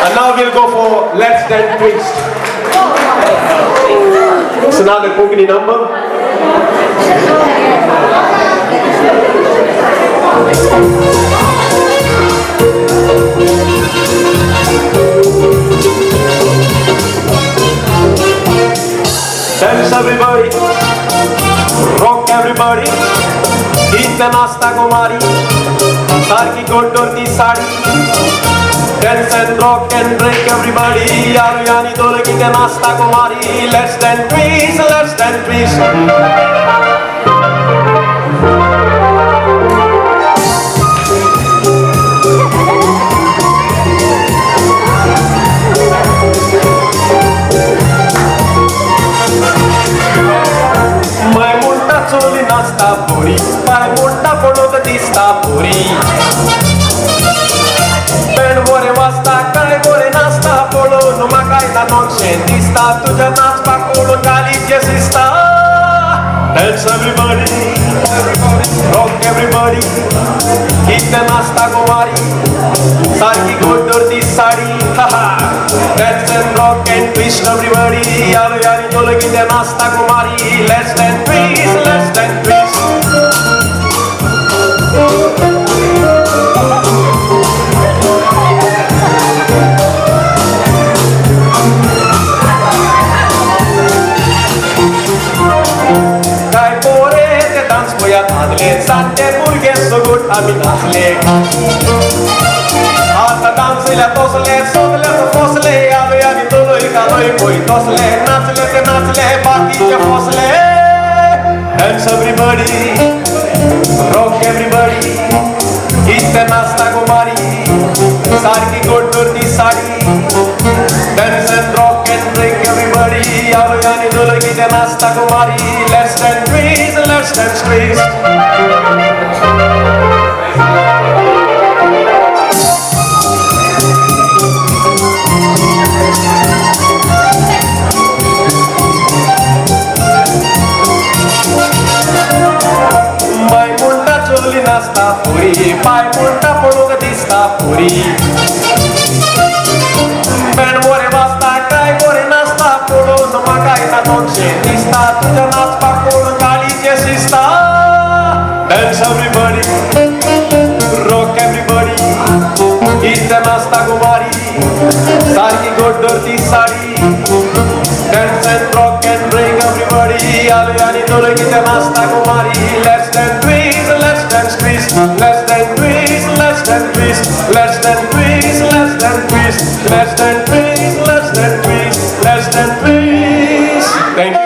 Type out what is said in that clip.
And now we'll go for Let's Dance Twist. It's another Konkani number. Dance everybody, rock everybody, इथं नाचता कुमारी, सारखी गोटवरती साडी. Dance and rock and break everybody, यारो यानी दोल इथं नाचता कुमारी. Let's dance twist, let's dance twist. नाचता पोरी, पाय मोठा पडत दिसता पोरी. बँड बोरे वाजता काय बोरे नाचता पळून म्हाकाय नाचशें दिसता तुझ्या नाचपाक पळून गालीचे शिस्ता. Dance everybody, rock everybody, इथं नाचता कुमारी, सारखी गोटवरती साडी. Dance and rock and twist everybody, यारो यारी दोल इथं नाचता कुमारी. Let's dance twist, let's dance twist. साते भुरगे सगोट आमी नाचले, आता डान्सल्या तोसले सोगले फोसले. आलोय आनी तोलोय कालोय पळय तोसले, नाचले ते नाचले बाकीचे फोसले. Dance everybody, rock everybody, इथं नाचता कुमारी, सारखी गोटवरती साडी. Dance and rock and break everybody, आलोय आनी तोलोय इथं नाचता कुमारी. Let's dance twist, let's dance twist. नाचता पोरी, पाय मोठा पडून दिसता पोरी. बँड बोरे वाजता काय बोरे नाचता पळून म्हाकाय नाचशें दिसता तुझ्या नाचपाक पळून गालीचे शिस्ता. Dance everybody, rock everybody, इथं नाचता कुमारी, सारखी गोटवरती साडी. Dance and rock and break everybody, आलोय आनी दोल इथं नाचता कुमारी. Let's dance twist, let's dance twist, let's dance twist, let's dance twist, let's dance twist, let's dance twist, let's dance twist, let's dance twist, let's dance twist. Thank you.